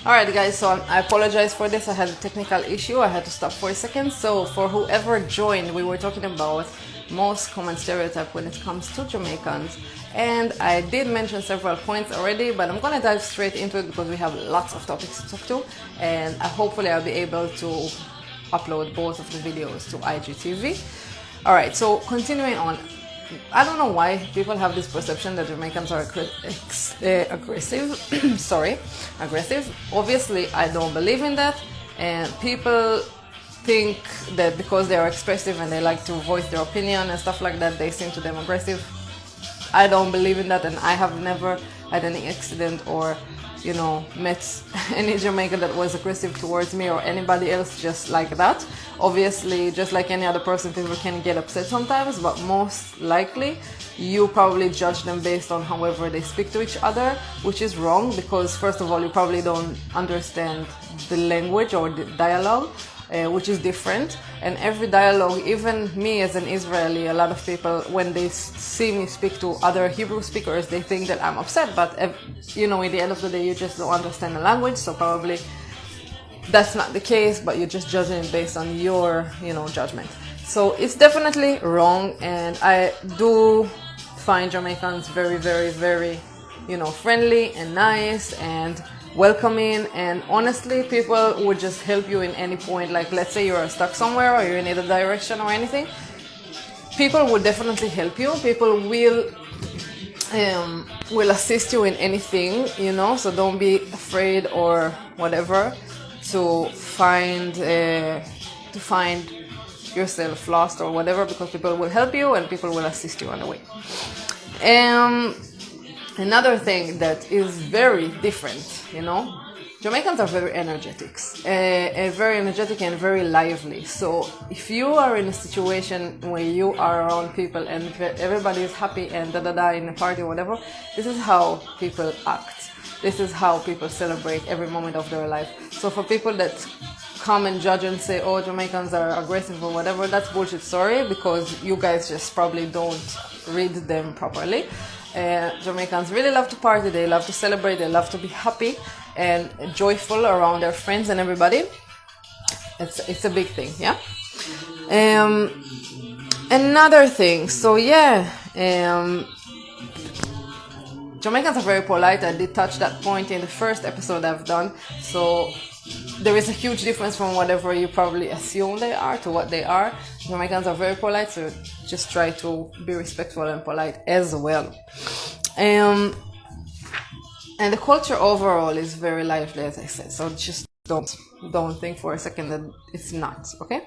Alright guys, so I apologize for this. I had a technical issue. I had to stop for a second. So for whoever joined, we were talking about most common stereotype when it comes to Jamaicans. And I did mention several points already, but I'm gonna dive straight into it because we have lots of topics to talk to. And hopefully I'll be able to upload both of the videos to IGTV. Alright, so continuing on. I don't know why people have this perception that Jamaicans are aggressive. Sorry, aggressive. Obviously, I don't believe in that. And people think that because they are expressive and they like to voice their opinion and stuff like that, they seem to them aggressive. I don't believe in that, and I have never had any accident or, you know, met any Jamaican that was aggressive towards me or anybody else just like that. Obviously, just like any other person, people can get upset sometimes, but most likely you probably judge them based on however they speak to each other, which is wrong because first of all, you probably don't understand the language or the dialogue, which is different. And every dialogue, even me as an Israeli, a lot of people, when they see me speak to other Hebrew speakers, they think that I'm upset, but you know, at the end of the day, you just don't understand the language, so probably that's not the case, but you're just judging it based on your, you know, judgment. So it's definitely wrong, and I do find Jamaicans very, very, very, you know, friendly and nice and welcoming, and honestly, people would just help you in any point. Like, let's say you're stuck somewhere or you're in either direction or anything, people would definitely help you. People will assist you in anything, you know, so don't be afraid or whatever to find yourself lost or whatever, because people will help you and people will assist you on the way. Another thing that is very different, you know, Jamaicans are very energetic, and very lively. So if you are in a situation where you are around people and everybody is happy and in a party or whatever, this is how people act. This is how people celebrate every moment of their life. So for people that come and judge and say, oh, Jamaicans are aggressive or whatever, that's bullshit story, because you guys just probably don't read them properly. Jamaicans really love to party, they love to celebrate, they love to be happy and joyful around their friends and everybody. It's a big thing, yeah? Another thing, so yeah, Jamaicans are very polite. I did touch that point in the first episode I've done. So there is a huge difference from whatever you probably assume they are to what they are. Jamaicans are very polite, so just try to be respectful and polite as well. And the culture overall is very lively, as I said. So just don't think for a second that it's not, okay?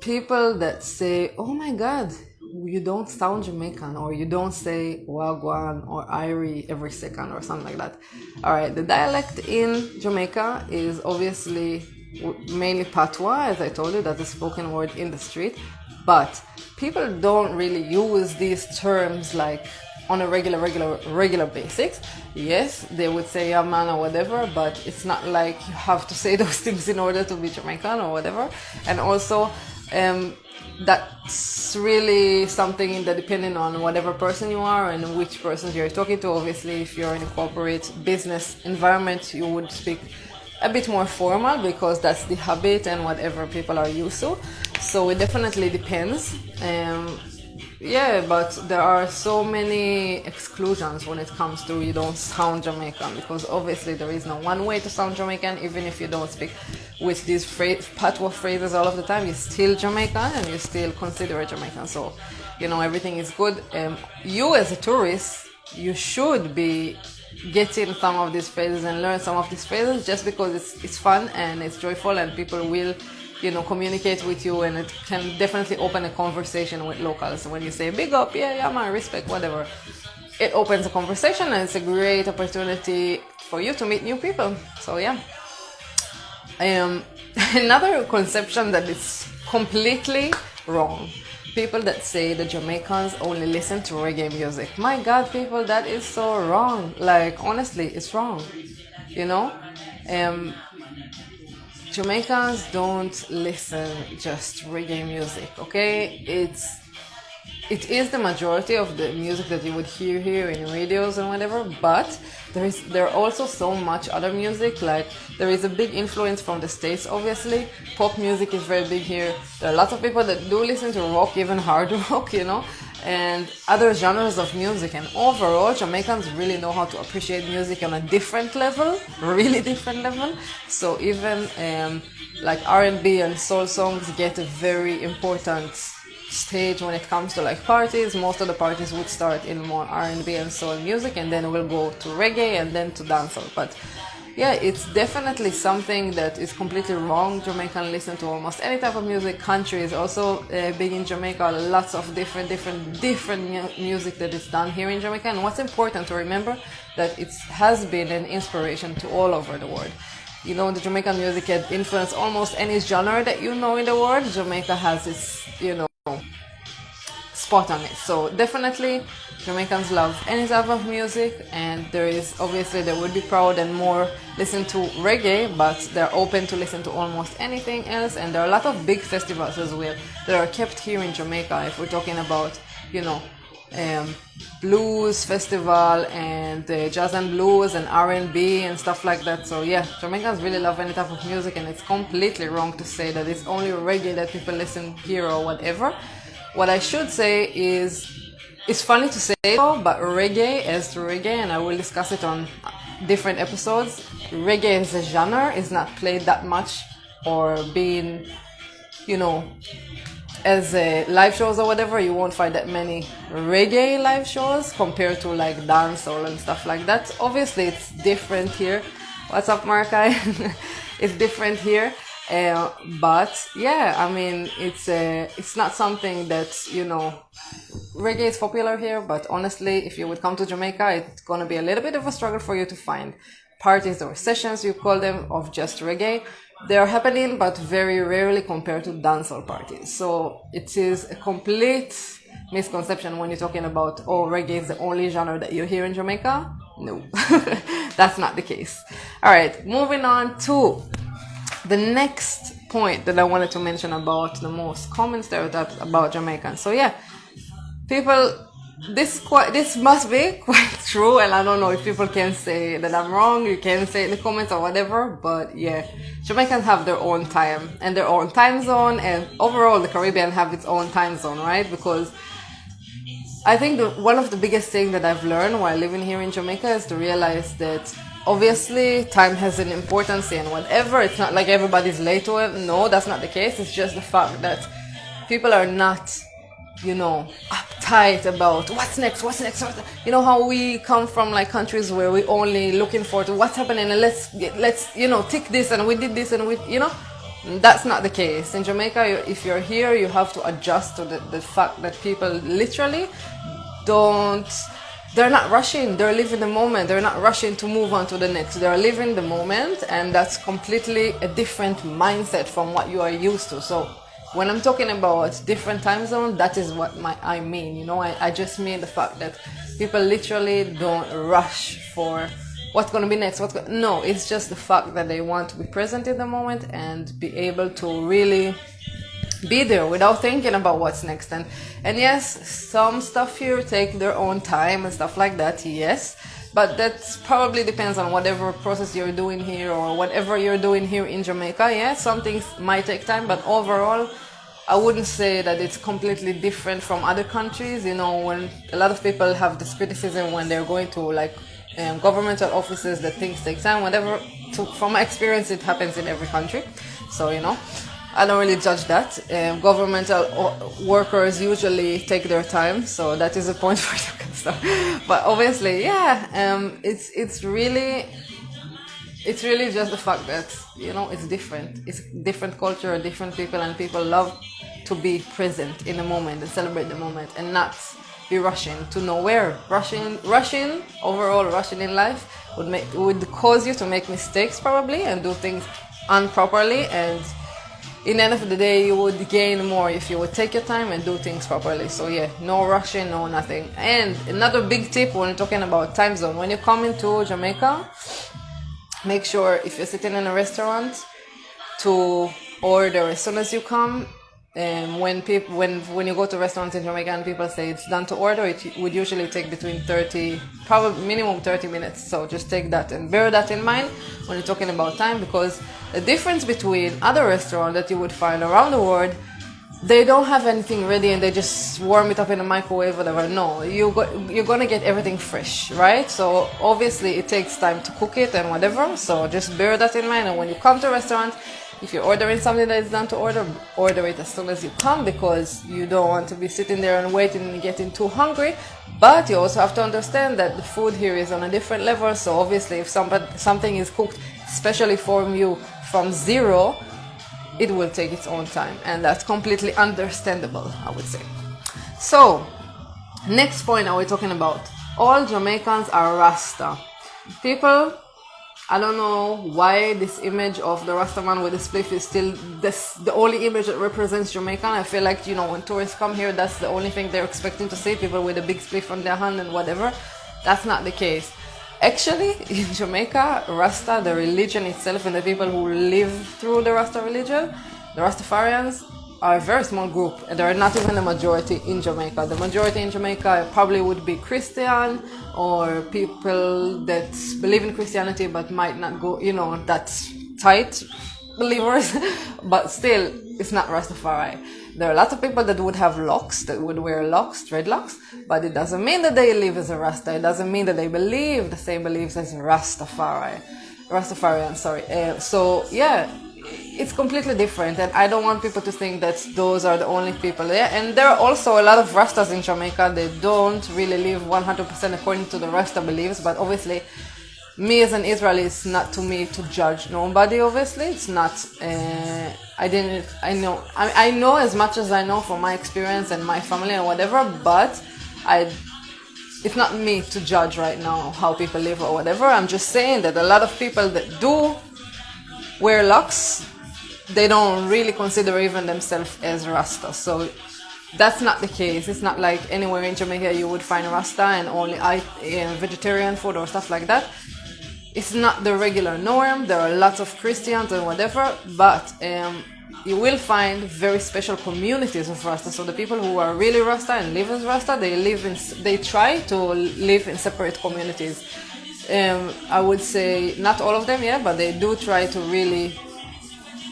People that say, oh my God, you don't sound Jamaican, or you don't say Wagwan or Irie every second or something like that. Alright, the dialect in Jamaica is obviously mainly Patois, as I told you, that's a spoken word in the street, but people don't really use these terms like on a regular basis. Yes, they would say yeah man or whatever, but it's not like you have to say those things in order to be Jamaican or whatever. And also that's really something that depending on whatever person you are and which person you're talking to. Obviously, if you're in a corporate business environment, you would speak a bit more formal because that's the habit and whatever people are used to. So it definitely depends. Yeah, but there are so many exclusions when it comes to you don't sound Jamaican, because obviously there is no one way to sound Jamaican. Even if you don't speak with these patois phrases all of the time, you're still Jamaican and you still consider it Jamaican. So, you know, everything is good. You as a tourist, you should be getting some of these phrases and learn some of these phrases just because it's fun and it's joyful and people will, you know, communicate with you, and it can definitely open a conversation with locals. When you say big up, yeah man, respect, whatever, it opens a conversation and it's a great opportunity for you to meet new people. So yeah. Another conception that is completely wrong, people that say the Jamaicans only listen to reggae music. My God, people, that is so wrong. Like, honestly, it's wrong, you know. Jamaicans don't listen just reggae music, okay? It's it is the majority of the music that you would hear here in radios and whatever, but there are also so much other music. Like, there is a big influence from the States, obviously. Pop music is very big here. There are lots of people that do listen to rock, even hard rock, you know, and other genres of music. And overall, Jamaicans really know how to appreciate music on a different level, really different level. So even like R&B and soul songs get a very important stage when it comes to like parties. Most of the parties would start in more R&B and soul music, and then we'll go to reggae and then to dancehall. But yeah, it's definitely something that is completely wrong. Jamaican listen to almost any type of music. Country is also big in Jamaica. Lots of different music that is done here in Jamaica. And what's important to remember, that it has been an inspiration to all over the world. You know, the Jamaican music had influenced almost any genre that you know in the world. Jamaica has its, you know, spot on it. So definitely Jamaicans love any type of music, and they would be proud and more listen to reggae, but they're open to listen to almost anything else. And there are a lot of big festivals as well that are kept here in Jamaica. If we're talking about, you know, blues festival and jazz and blues and R&B and stuff like that. So yeah, Jamaicans really love any type of music, and it's completely wrong to say that it's only reggae that people listen here or whatever. What I should say is, it's funny to say, but reggae as to reggae, and I will discuss it on different episodes, reggae as a genre is not played that much or being, you know, as live shows or whatever. You won't find that many reggae live shows compared to like dancehall and stuff like that. Obviously, it's different here. What's up, Markai? It's different here. But yeah, I mean, it's not something that, you know, reggae is popular here, but honestly, if you would come to Jamaica, it's gonna be a little bit of a struggle for you to find parties or sessions, you call them, of just reggae. They are happening, but very rarely compared to dancehall parties. So it is a complete misconception when you're talking about, oh, reggae is the only genre that you hear in Jamaica. No, that's not the case. All right, moving on to the next point that I wanted to mention about the most common stereotypes about Jamaicans. So yeah, people, this must be quite true, and I don't know if people can say that I'm wrong. You can say in the comments or whatever, but yeah, Jamaicans have their own time and their own time zone, and overall the Caribbean have its own time zone, right? Because I think one of the biggest things that I've learned while living here in Jamaica is to realize that obviously time has an importance and whatever. It's not like everybody's late to it. No, that's not the case. It's just the fact that people are not, you know, uptight about what's next. You know how we come from like countries where we only looking forward to what's happening, and let's you know, tick this, and we did this, and we, you know, that's not the case. In Jamaica, if you're here, you have to adjust to the fact that people literally they're not rushing. They're living the moment. They're not rushing to move on to the next. They're living the moment, and that's completely a different mindset from what you are used to. So when I'm talking about different time zone, that is what I mean. You know, I just mean the fact that people literally don't rush for what's going to be next. No, it's just the fact that they want to be present in the moment and be able to really be there without thinking about what's next. And yes, some stuff here take their own time and stuff like that, yes, but that probably depends on whatever process you're doing here or whatever you're doing here in Jamaica. Yeah, some things might take time, but overall I wouldn't say that it's completely different from other countries. You know, when a lot of people have this criticism when they're going to like governmental offices that things take time, whatever. From my experience, it happens in every country. So, you know, I don't really judge that. Governmental workers usually take their time, so that is a point for you. So, but obviously, yeah, it's really just the fact that, you know, it's different. It's different culture, different people, and people love to be present in the moment and celebrate the moment and not be rushing to nowhere. Rushing in life would cause you to make mistakes probably and do things improperly, and in the end of the day, you would gain more if you would take your time and do things properly. So yeah, no rushing, no nothing. And another big tip when you're talking about time zone, when you come into Jamaica, make sure if you're sitting in a restaurant to order as soon as you come. when you go to restaurants in Jamaica and people say it's done to order, it would usually take between 30, probably minimum 30 minutes. So just take that and bear that in mind when you're talking about time, because the difference between other restaurants that you would find around the world, they don't have anything ready and they just warm it up in a microwave, whatever. No, you're gonna get everything fresh, right? So obviously it takes time to cook it and whatever. So just bear that in mind. And when you come to a restaurant, if you're ordering something that is done to order it as soon as you come, because you don't want to be sitting there and waiting and getting too hungry. But you also have to understand that the food here is on a different level. So obviously if something is cooked especially for you from zero, it will take its own time, and that's completely understandable, I would say. So, next point are we talking about? All Jamaicans are Rasta. People, I don't know why this image of the Rasta man with the spliff is still the only image that represents Jamaican. I feel like, when tourists come here, that's the only thing they're expecting to see, people with a big spliff on their hand and whatever. That's not the case. Actually, in Jamaica, Rasta, the religion itself, and the people who live through the Rasta religion, the Rastafarians, are a very small group. And they're not even the majority in Jamaica. The majority in Jamaica probably would be Christian, or people that believe in Christianity but might not go, that's tight believers. But still, it's not Rastafari. There are lots of people that would have locks, that would wear locks, dreadlocks, but it doesn't mean that they live as a Rasta. It doesn't mean that they believe the same beliefs as Rastafarian. So yeah, it's completely different, and I don't want people to think that those are the only people there. And there are also a lot of Rastas in Jamaica. They don't really live 100% according to the Rasta beliefs, but obviously, me as an Israeli, it's not to me to judge nobody. Obviously, it's not. I know as much as I know from my experience and my family and whatever, but it's not me to judge right now how people live or whatever. I'm just saying that a lot of people that do wear locks, they don't really consider even themselves as Rasta. So that's not the case. It's not like anywhere in Jamaica you would find Rasta and only vegetarian food or stuff like that. It's not the regular norm. There are lots of Christians and whatever, but you will find very special communities of Rasta. So the people who are really Rasta and live as Rasta, they try to live in separate communities. I would say not all of them, but they do try to really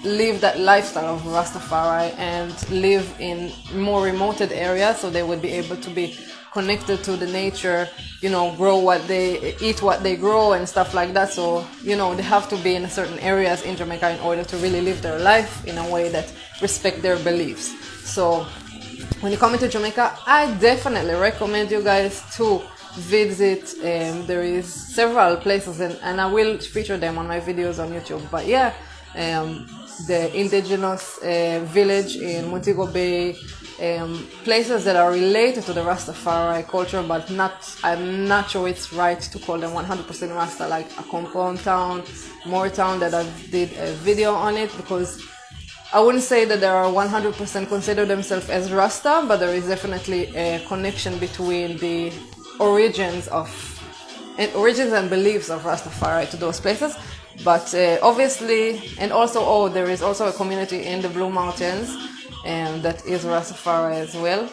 live that lifestyle of Rastafari and live in more remoted areas, so they would be able to be connected to the nature, grow what they eat, what they grow and stuff like that. So, they have to be in certain areas in Jamaica in order to really live their life in a way that respect their beliefs. So when you come into Jamaica, I definitely recommend you guys to visit. There is several places and I will feature them on my videos on YouTube. But the indigenous village in Montego Bay, places that are related to the Rastafari culture, but I'm not sure it's right to call them 100% Rasta, like a compound town, Moortown, that I did a video on it, because I wouldn't say that they are 100% consider themselves as Rasta, but there is definitely a connection between the origins and beliefs of Rastafari to those places. But obviously, and also, there is also a community in the Blue Mountains that is Rastafari as well.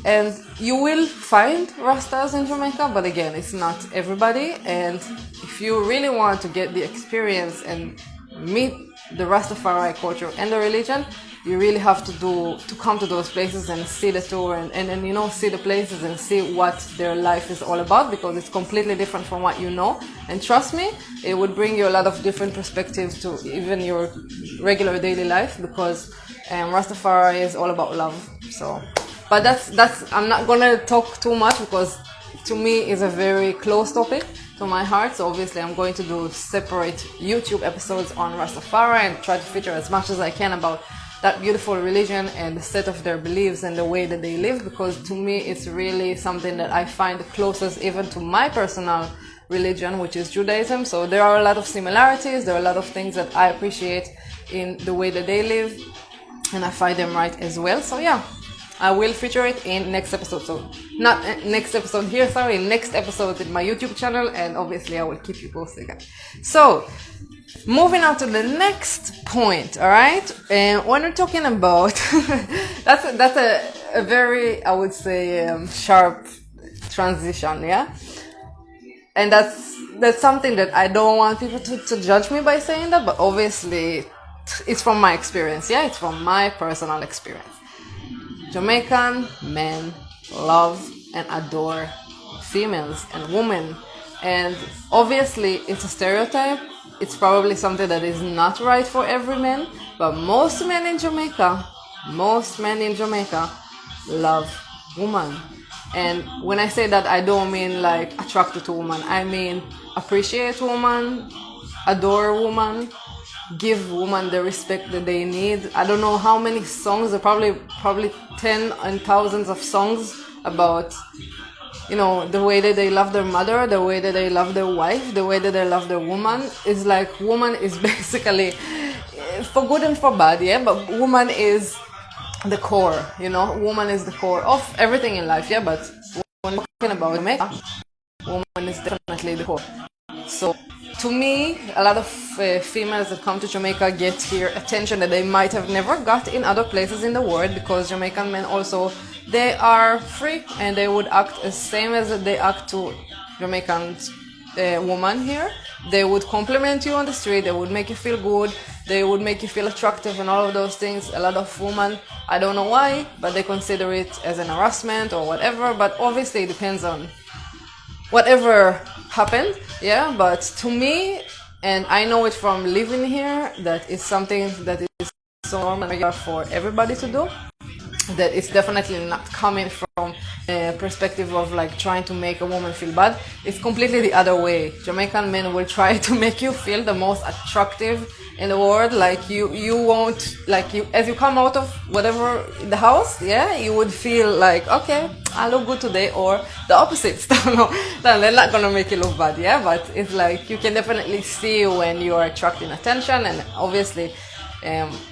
And you will find Rastas in Jamaica, but again, it's not everybody. And if you really want to get the experience and meet the Rastafari culture and the religion, you really have to come to those places and see the tour and see the places and see what their life is all about, because it's completely different from what you know. And trust me, it would bring you a lot of different perspectives to even your regular daily life, because Rastafari is all about love. So, but that's I'm not gonna talk too much, because to me is a very close topic to my heart. So obviously I'm going to do separate YouTube episodes on Rastafari and try to feature as much as I can about that beautiful religion and the set of their beliefs and the way that they live, because to me it's really something that I find closest even to my personal religion, which is Judaism. So there are a lot of similarities, there are a lot of things that I appreciate in the way that they live, and I find them right as well. So I will feature it in next episode. So not next episode here, next episode in my YouTube channel, and obviously I will keep you posted, guys. So Moving on to the next point, all right? And when we're talking about, that's a very, I would say, sharp transition, yeah? And that's something that I don't want people to judge me by saying that, but obviously it's from my experience, yeah? It's from my personal experience. Jamaican men love and adore females and women. And obviously it's a stereotype. It's probably something that is not right for every man, but most men in Jamaica love women. And when I say that, I don't mean like attracted to women. I mean appreciate women, adore women, give women the respect that they need. I don't know how many songs, there are probably 10 and thousands of songs about, you know, the way that they love their mother, the way that they love their wife, the way that they love their woman. Is like woman is basically for good and for bad, yeah, but woman is the core, you know, woman is the core of everything in life, yeah, but when we're talking about Jamaica, woman is definitely the core. So to me, a lot of females that come to Jamaica get here attention that they might have never got in other places in the world, because Jamaican men also, they are free and they would act the same as they act to Jamaican women here. They would compliment you on the street, they would make you feel good, they would make you feel attractive and all of those things. A lot of women, I don't know why, but they consider it as an harassment or whatever, but obviously it depends on whatever happened, yeah. But to me, and I know it from living here, that it's something that is so normal for everybody to do, that it's definitely not coming from a perspective of like trying to make a woman feel bad. It's completely the other way. Jamaican men will try to make you feel the most attractive in the world. Like you won't, like, you as you come out of whatever the house, yeah, you would feel like, okay, I look good today, or the opposite. No, they're not gonna make you look bad, yeah. But it's like you can definitely see when you are attracting attention, and obviously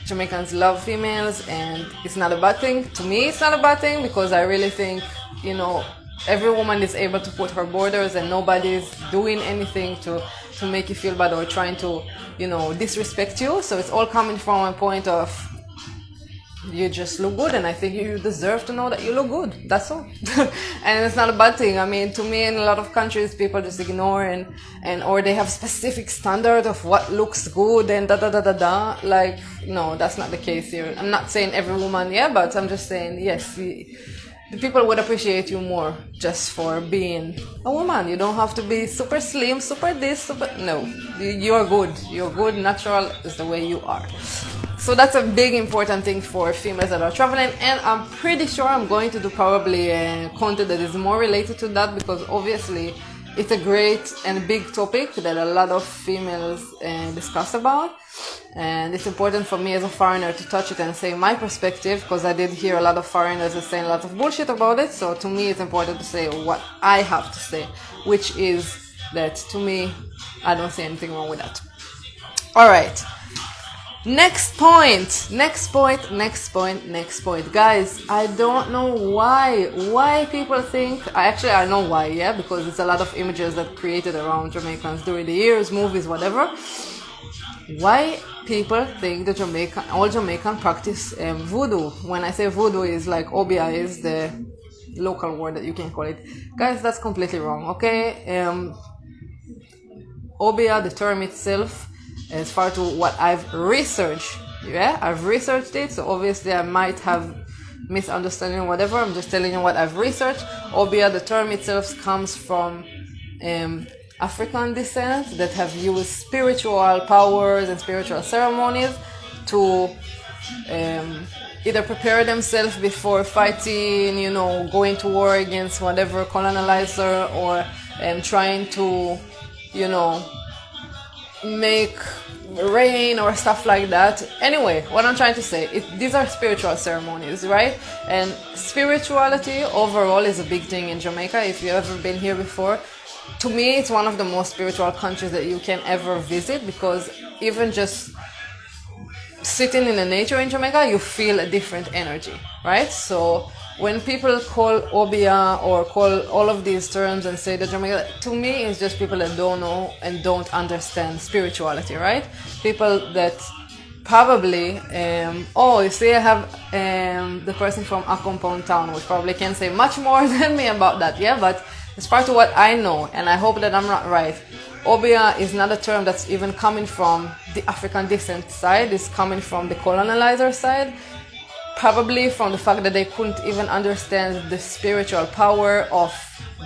Jamaicans love females, and it's not a bad thing. To me, it's not a bad thing, because I really think, you know, every woman is able to put her borders, and nobody's doing anything to make you feel bad or trying to, you know, disrespect you. So it's all coming from a point of you just look good, and I think you deserve to know that you look good. That's all. And it's not a bad thing. I mean, to me, in a lot of countries, people just ignore and or they have specific standard of what looks good and da da da da da. Like, no, that's not the case here. I'm not saying every woman, yeah, but I'm just saying, yes, the people would appreciate you more just for being a woman. You don't have to be super slim, super this, super... No, you're good. You're good. Natural is the way you are. So that's a big important thing for females that are traveling, and I'm pretty sure I'm going to do probably content that is more related to that, because obviously it's a great and big topic that a lot of females discuss about, and it's important for me as a foreigner to touch it and say my perspective, because I did hear a lot of foreigners saying a lot of bullshit about it. So to me it's important to say what I have to say, which is that to me I don't see anything wrong with that. All right. Next point, guys. I don't know why people think, I know why, yeah, because it's a lot of images that created around Jamaicans during the years, movies, whatever. Why people think that all Jamaican practice voodoo. When I say voodoo, is like Obeah is the local word that you can call it. Guys, that's completely wrong, okay? Obeah, the term itself, as far to what I've researched, yeah, I've researched it, so obviously I might have misunderstanding whatever. I'm just telling you what I've researched. Obeah, the term itself, comes from African descent that have used spiritual powers and spiritual ceremonies to either prepare themselves before fighting, you know, going to war against whatever colonizer, or trying to, you know, make rain or stuff like that. Anyway, what I'm trying to say, these are spiritual ceremonies, right? And spirituality overall is a big thing in Jamaica. If you've ever been here before, to me it's one of the most spiritual countries that you can ever visit, because even just sitting in the nature in Jamaica, you feel a different energy, right? So when people call Obeah or call all of these terms and say that Jamaica, to me, it's just people that don't know and don't understand spirituality, right? People that probably, you see, I have the person from a compound town, which probably can say much more than me about that, yeah? But it's part of what I know, and I hope that I'm not right. Obeah is not a term that's even coming from the African descent side, it's coming from the colonizer side. Probably from the fact that they couldn't even understand the spiritual power of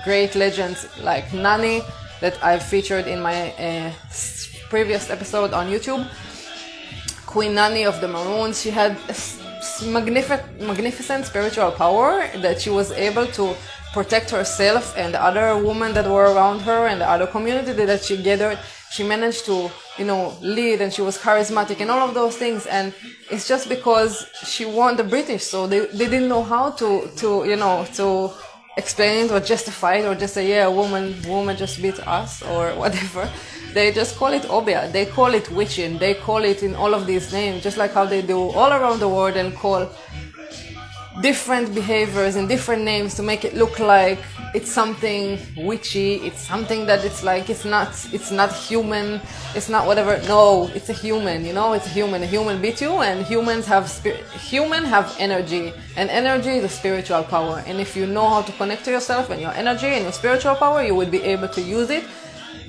great legends like Nani that I've featured in my previous episode on YouTube. Queen Nani of the Maroons, she had a magnificent spiritual power that she was able to protect herself and the other women that were around her and the other community that she gathered. She managed to, lead, and she was charismatic and all of those things. And it's just because she won the British, so they didn't know how to explain it or justify it or just say, yeah, a woman just beat us or whatever. They just call it Obeah. They call it witching. They call it in all of these names, just like how they do all around the world and call different behaviors and different names to make it look like it's something witchy, it's something that it's like it's not human, it's not whatever. No, it's a human, it's a human beat you, and humans have energy, and energy is a spiritual power. And if you know how to connect to yourself and your energy and your spiritual power, you would be able to use it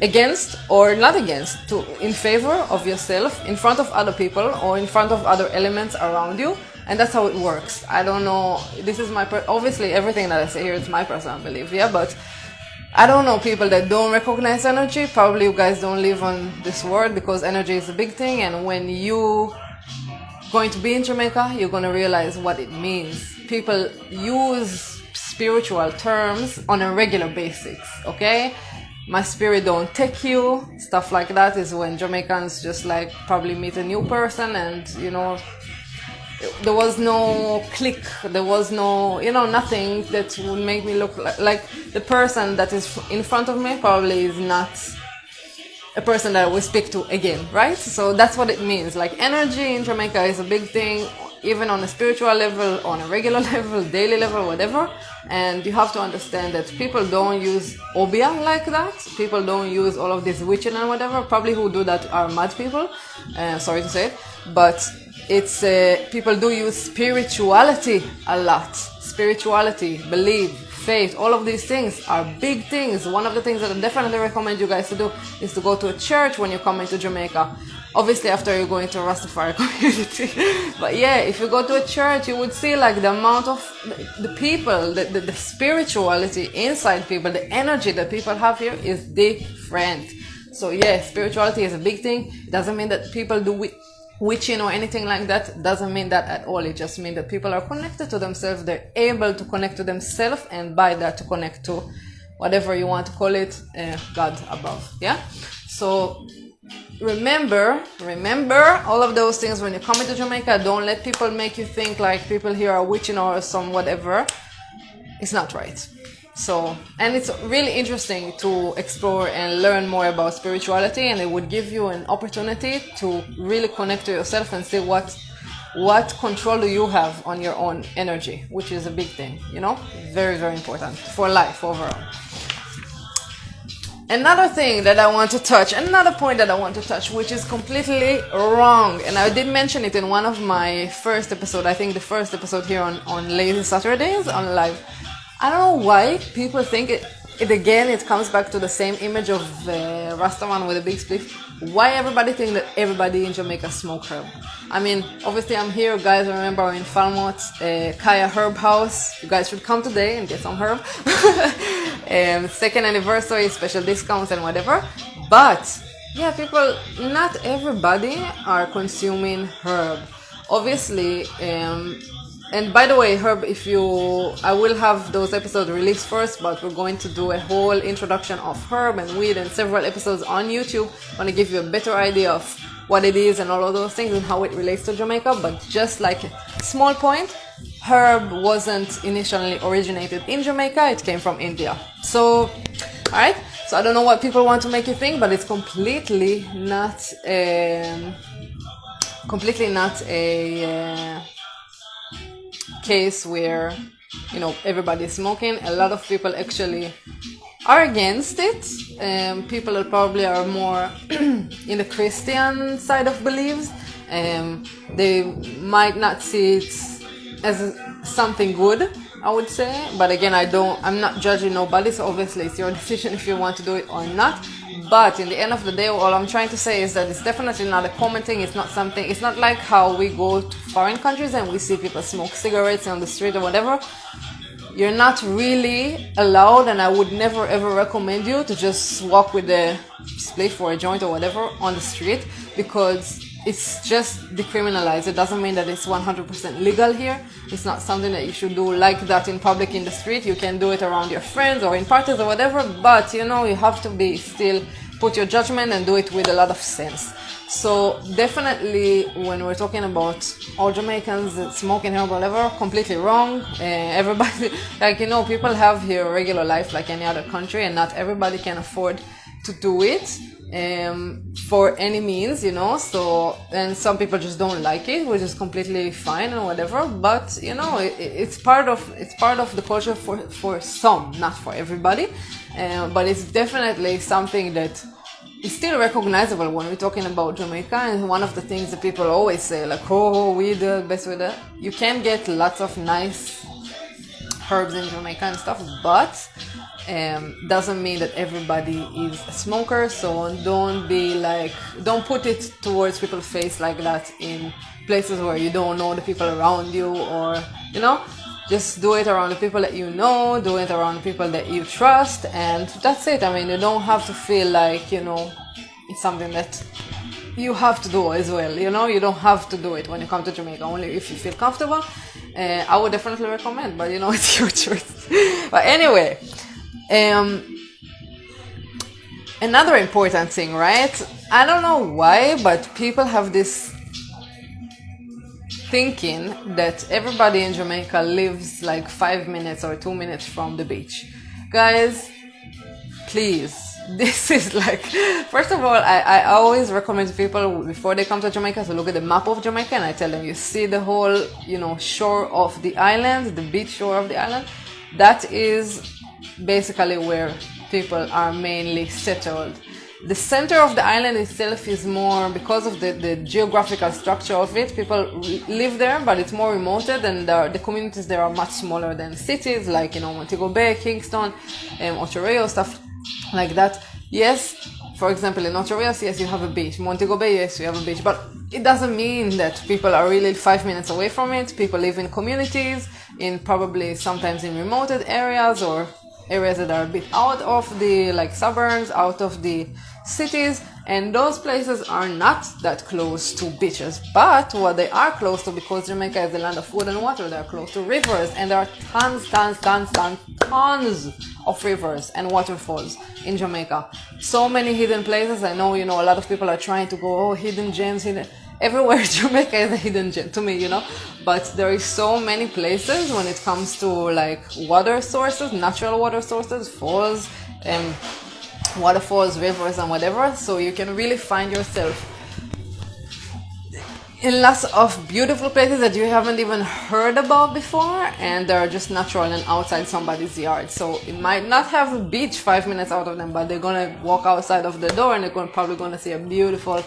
against or not against, in favor of yourself, in front of other people or in front of other elements around you. And that's how it works. I don't know, this is obviously everything that I say here is my personal belief, yeah, but I don't know people that don't recognize energy. Probably you guys don't live on this world, because energy is a big thing, and when you going to be in Jamaica, you're going to realize what it means. People use spiritual terms on a regular basis, okay? My spirit don't take you, stuff like that is when Jamaicans just like probably meet a new person and, there was no click, there was no, nothing that would make me look like the person that is in front of me probably is not a person that I will speak to again, right? So that's what it means. Like energy in Jamaica is a big thing, even on a spiritual level, on a regular level, daily level, whatever. And you have to understand that people don't use Obeah like that. People don't use all of this witching and whatever. Probably who do that are mad people, sorry to say it. But it's people do use spirituality a lot. Spirituality, belief, faith, all of these things are big things. One of the things that I definitely recommend you guys to do is to go to a church when you come into Jamaica. Obviously after you go into a Rastafarian community. But yeah, if you go to a church, you would see like the amount of the people, the spirituality inside people, the energy that people have here is different. So yeah, spirituality is a big thing. It doesn't mean that people do witching or anything like that. Doesn't mean that at all. It just means that people are connected to themselves. They're able to connect to themselves, and by that to connect to whatever you want to call it, God above. Yeah. So remember all of those things when you come into Jamaica. Don't let people make you think like people here are witching or some whatever. It's not right. So, and it's really interesting to explore and learn more about spirituality, and it would give you an opportunity to really connect to yourself and see what control do you have on your own energy, which is a big thing, very, very important for life overall. Another thing that I want to touch, another point that I want to touch, which is completely wrong, and I did mention it in one of my first episodes, I think the first episode here on Lazy Saturdayz on live. I don't know why people think it comes back to the same image of Rastaman with a big spliff. Why everybody think that everybody in Jamaica smoke herb? I mean, obviously I'm here, guys, remember in Falmouth, Kaya Herb House. You guys should come today and get some herb. Second anniversary, special discounts and whatever. But yeah, people, not everybody are consuming herb. Obviously, and by the way, herb, I will have those episodes released first, but we're going to do a whole introduction of herb and weed and several episodes on YouTube. I want to give you a better idea of what it is and all of those things and how it relates to Jamaica. But just like a small point, herb wasn't initially originated in Jamaica, it came from India. So, alright, so I don't know what people want to make you think, but it's completely not a case where everybody is smoking. A lot of people actually are against it. People that probably are more in the Christian side of beliefs, they might not see it as something good, I would say. But again, I'm not judging nobody, so obviously it's your decision if you want to do it or not. But in the end of the day, all I'm trying to say is that it's definitely not a common thing. It's not like how we go to foreign countries and we see people smoke cigarettes on the street or whatever. You're not really allowed, and I would never ever recommend you to just walk with a spliff or a joint or whatever on the street, because it's just decriminalized. It doesn't mean that it's 100% legal here. It's not something that you should do like that in public in the street. You can do it around your friends or in parties or whatever, but you have to be still put your judgment and do it with a lot of sense. So definitely when we're talking about all Jamaicans that smoking here or whatever, completely wrong. Everybody, people have here a regular life like any other country, and not everybody can afford to do it for any means, so, and some people just don't like it, which is completely fine and whatever, but it's part of the culture for some, not for everybody, but it's definitely something that is still recognizable when we're talking about Jamaica. And one of the things that people always say, like, we the best with that, you can get lots of nice herbs in Jamaica and stuff, but doesn't mean that everybody is a smoker. So don't put it towards people's face like that in places where you don't know the people around you, or just do it around the people that you know, do it around the people that you trust, and that's it. I mean, you don't have to feel like it's something that you have to do as well. You don't have to do it when you come to Jamaica, only if you feel comfortable. I would definitely recommend, but it's your choice. But anyway, another important thing, right? I don't know why, but people have this thinking that everybody in Jamaica lives like 5 minutes or 2 minutes from the beach. Guys, please, this is like, first of all, I always recommend people before they come to Jamaica to look at the map of Jamaica, and I tell them, you see the whole shore of the island, the beach shore of the island, that is basically where people are mainly settled. The center of the island itself is more, because of the geographical structure of it, people live there, but it's more remoted, and the communities there are much smaller than cities like Montego Bay, Kingston, Ocho, stuff like that. Yes, for example, in Ocho, yes, you have a beach. Montego Bay, yes, you have a beach, but it doesn't mean that people are really 5 minutes away from it. People live in communities, in probably sometimes in remoted areas, or areas that are a bit out of the suburbs, out of the cities, and those places are not that close to beaches. But what they are close to, because Jamaica is the land of food and water, they are close to rivers, and there are tons of rivers and waterfalls in Jamaica. So many hidden places. I know, a lot of people are trying to go, hidden gems, everywhere in Jamaica is a hidden gem to me, but there is so many places when it comes to water sources, natural water sources, falls, waterfalls, rivers, and whatever. So you can really find yourself in lots of beautiful places that you haven't even heard about before, and they're just natural and outside somebody's yard. So it might not have a beach 5 minutes out of them, but they're gonna walk outside of the door and they're probably gonna see a beautiful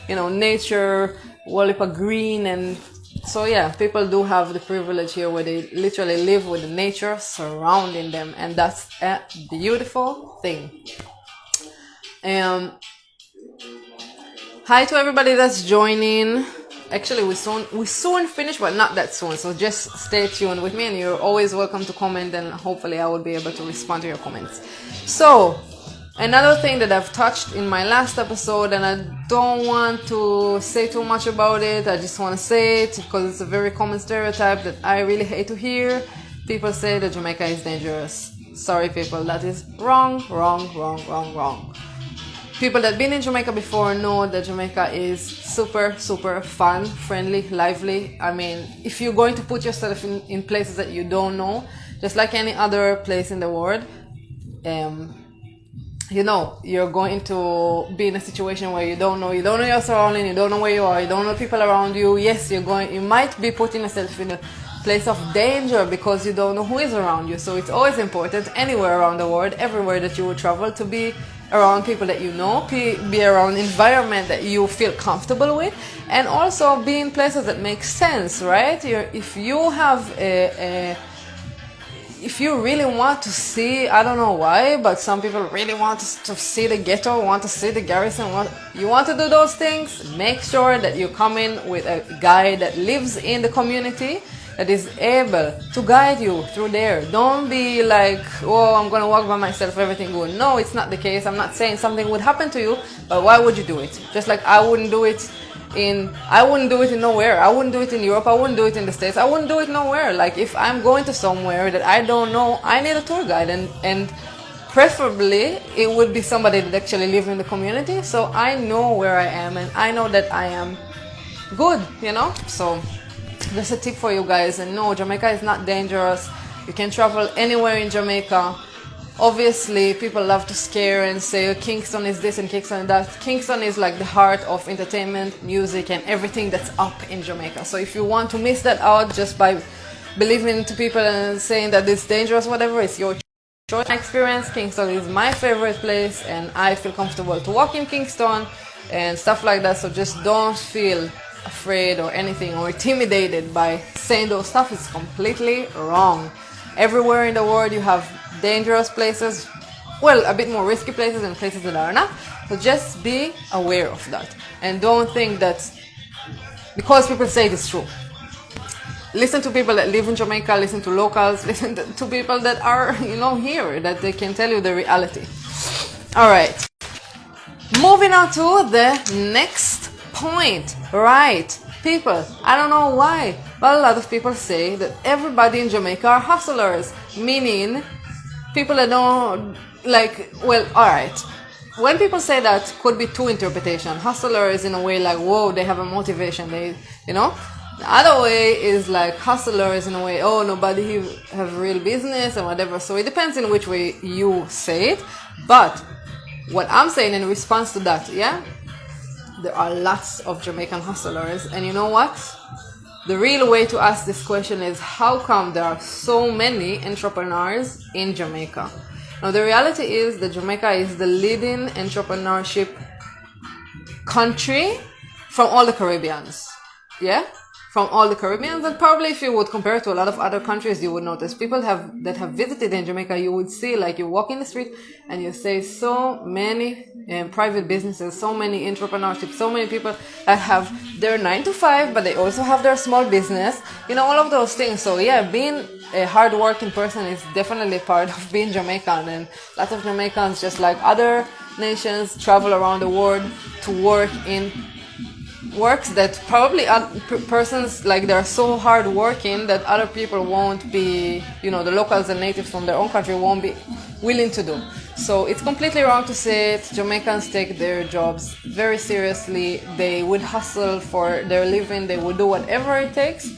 nature, wall of green. And so yeah, people do have the privilege here where they literally live with the nature surrounding them, and that's a beautiful thing. Hi to everybody that's joining. Actually, we soon finish, but not that soon, so just stay tuned with me, and you're always welcome to comment, and hopefully I will be able to respond to your comments. So another thing that I've touched in my last episode, and I don't want to say too much about it, I just want to say it because it's a very common stereotype that I really hate to hear. People say that Jamaica is dangerous. Sorry people, that is wrong. People that been in Jamaica before know that Jamaica is super fun, friendly, lively. I mean, if you're going to put yourself in places that you don't know, just like any other place in the world, you're going to be in a situation where you don't know your surrounding, you don't know where you are, you don't know people around you. Yes, you might be putting yourself in a place of danger because you don't know who is around you. So it's always important anywhere around the world, everywhere that you will travel, to be around people that you know, be around environment that you feel comfortable with, and also be in places that make sense, right? If you have if you really want to see, I don't know why, but some people really want to see the ghetto, want to see the garrison, you want to do those things, make sure that you come in with a guide that lives in the community, that is able to guide you through there. Don't be like, oh, I'm gonna walk by myself, everything good. No, it's not the case. I'm not saying something would happen to you, but why would you do it? Just like I wouldn't do it in nowhere. I wouldn't do it in Europe. I wouldn't do it in the States. I wouldn't do it nowhere. Like if I'm going to somewhere that I don't know, I need a tour guide, and preferably it would be somebody that actually lives in the community, so I know where I am and I know that I am good, you know. So just a tip for you guys. And no, Jamaica is not dangerous. You can travel anywhere in Jamaica. Obviously, people love to scare and say, oh, Kingston is this and Kingston is that. Kingston is like the heart of entertainment, music, and everything that's up in Jamaica. So if you want to miss that out just by believing to people and saying that it's dangerous, whatever, it's your choice. Experience, Kingston is my favorite place, and I feel comfortable to walk in Kingston and stuff like that. So just don't feel afraid or anything or intimidated by saying those stuff. It's completely wrong. Everywhere in the world you have dangerous places, well, a bit more risky places and places that are not. So just be aware of that, and don't think that because people say it is true. Listen to people that live in Jamaica, listen to locals, listen to people that are, you know, here, that they can tell you the reality. All right, moving on to the next point. Right, people, I don't know why, but a lot of people say that everybody in Jamaica are hustlers, meaning people that don't like, well, all right, when people say that, could be two interpretations. Hustler is in a way like, whoa, they have a motivation, they, you know. The other way is like, hustler is in a way, oh, nobody have real business and whatever. So it depends in which way you say it. But what I'm saying in response to that, yeah, there are lots of Jamaican hustlers. And you know what? The real way to ask this question is, how come there are so many entrepreneurs in Jamaica? Now, the reality is that Jamaica is the leading entrepreneurship country from all the Caribbeans. Yeah? From all the Caribbeans. And probably if you would compare it to a lot of other countries, you would notice people that have visited in Jamaica, you would see, like, you walk in the street and you say so many private businesses, so many entrepreneurship, so many people that have their 9 to 5, but they also have their small business, you know, all of those things. So yeah, being a hard-working person is definitely part of being Jamaican, and lots of Jamaicans, just like other nations, travel around the world to work in works that probably persons, like, they're so hard working that other people won't be, you know, the locals and natives from their own country won't be willing to do. So it's completely wrong to say it. Jamaicans take their jobs very seriously. They would hustle for their living. They would do whatever it takes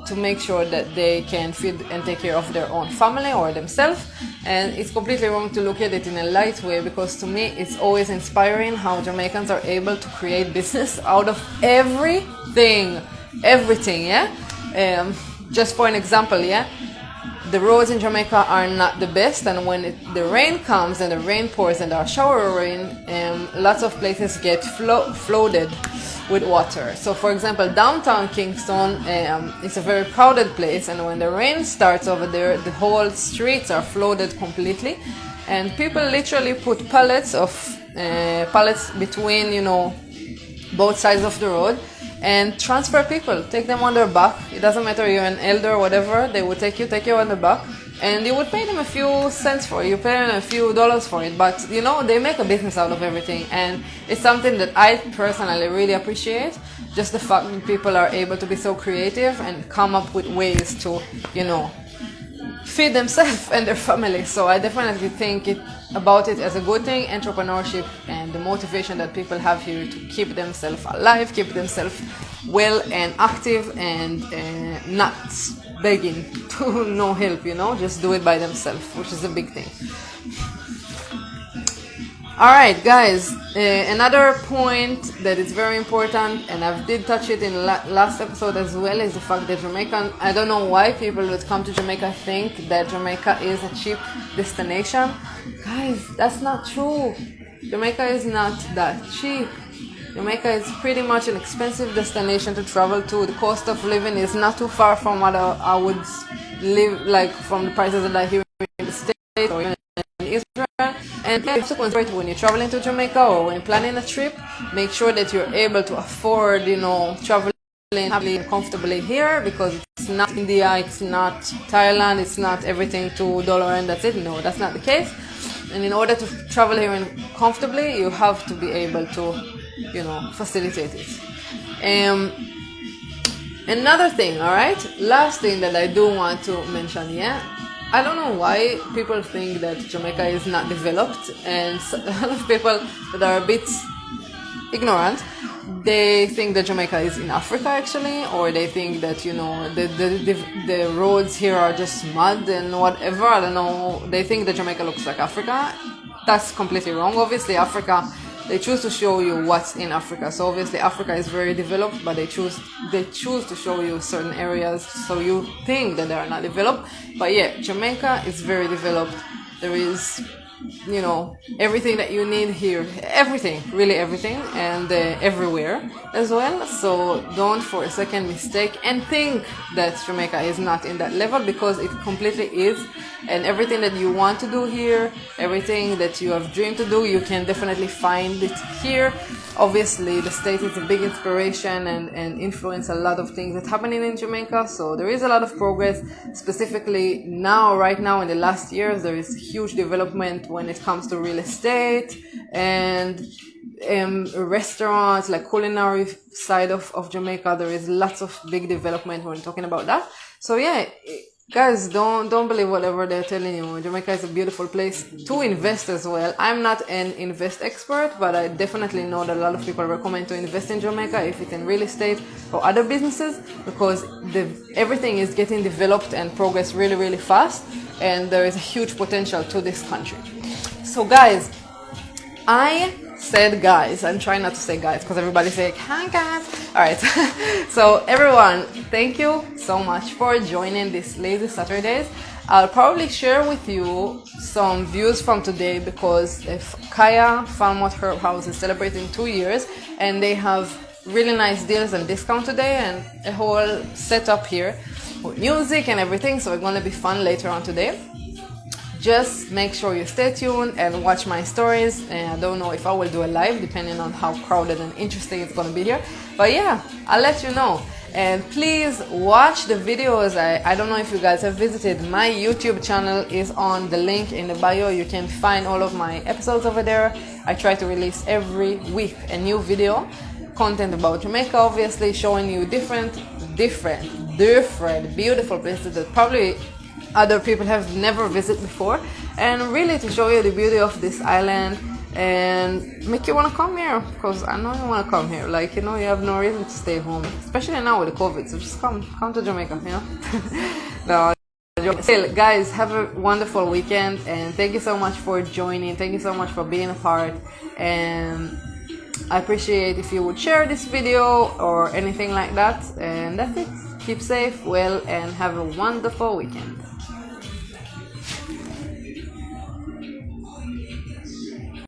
to make sure that they can feed and take care of their own family or themselves. And it's completely wrong to look at it in a light way, because to me it's always inspiring how Jamaicans are able to create business out of everything, yeah. Just for an example, yeah, the roads in Jamaica are not the best, and when the rain comes and the rain pours and our shower rain, lots of places get flooded with water. So for example, downtown Kingston, it's a very crowded place, and when the rain starts over there, the whole streets are flooded completely, and people literally put pallets between, you know, both sides of the road, and transfer people, take them on their back. It doesn't matter, you're an elder or whatever, they would take you on the back, and you would pay them a few cents for it, you pay them a few dollars for it, but you know, they make a business out of everything, and it's something that I personally really appreciate, just the fact that people are able to be so creative and come up with ways to, you know, feed themselves and their family. So I definitely think about it as a good thing, entrepreneurship, and the motivation that people have here to keep themselves alive, keep themselves well and active, and not begging to no help, you know, just do it by themselves, which is a big thing. All right, guys. Another point that is very important, and I did touch it in last episode as well, is the fact that Jamaican. I don't know why people that come to Jamaica think that Jamaica is a cheap destination. Guys, that's not true. Jamaica is not that cheap. Jamaica is pretty much an expensive destination to travel to. The cost of living is not too far from what I would live like from the prices that I hear in the States or even in Israel. And you have to consider when you're traveling to Jamaica or when you're planning a trip, make sure that you're able to afford, traveling happily and comfortably here, because it's not India, it's not Thailand, it's not everything $2 and that's it. No, that's not the case. And in order to travel here comfortably, you have to be able to, facilitate it. Another thing, all right? Last thing that I do want to mention, I don't know why people think that Jamaica is not developed, and a lot of people that are a bit ignorant, they think that Jamaica is in Africa actually, or they think that the roads here are just mud and whatever. I don't know. They think that Jamaica looks like Africa. That's completely wrong. Obviously, Africa, they choose to show you what's in Africa. So obviously Africa is very developed, but they choose to show you certain areas so you think that they are not developed. But yeah, Jamaica is very developed. There is, everything that you need here. Everything, really everything, and everywhere as well. So don't for a second mistake and think that Jamaica is not in that level, because it completely is. And everything that you want to do here, everything that you have dreamed to do, you can definitely find it here. Obviously, the state is a big inspiration and influence a lot of things that's happening in Jamaica. So there is a lot of progress, specifically right now in the last years, there is huge development when it comes to real estate and restaurants, like culinary side of Jamaica. There is lots of big development when talking about that. So yeah, guys, don't believe whatever they're telling you. Jamaica is a beautiful place to invest as well. I'm not an invest expert, but I definitely know that a lot of people recommend to invest in Jamaica if it's in real estate or other businesses, because everything is getting developed and progress really, really fast, and there is a huge potential to this country. So guys, I said guys. I'm trying not to say guys because everybody say hi guys. All right. So everyone, thank you so much for joining this lazy Saturdays. I'll probably share with you some views from today, because if Kaya Farmwood Herb House is celebrating 2 years and they have really nice deals and discount today and a whole setup here with music and everything. So it's going to be fun later on today. Just make sure you stay tuned and watch my stories. And I don't know if I will do a live, depending on how crowded and interesting it's going to be here. But yeah, I'll let you know. And please watch the videos. I don't know if you guys have visited. My YouTube channel is on the link in the bio. You can find all of my episodes over there. I try to release every week a new video. Content about Jamaica, obviously, showing you different beautiful places that probably other people have never visited before, and really to show you the beauty of this island and make you want to come here, because I know you want to come here. Like, you have no reason to stay home, especially now with the COVID. So just come to Jamaica, No, still, guys, have a wonderful weekend, and thank you so much for joining. Thank you so much for being a part, and I appreciate if you would share this video or anything like that. And that's it. Keep safe, well, and have a wonderful weekend.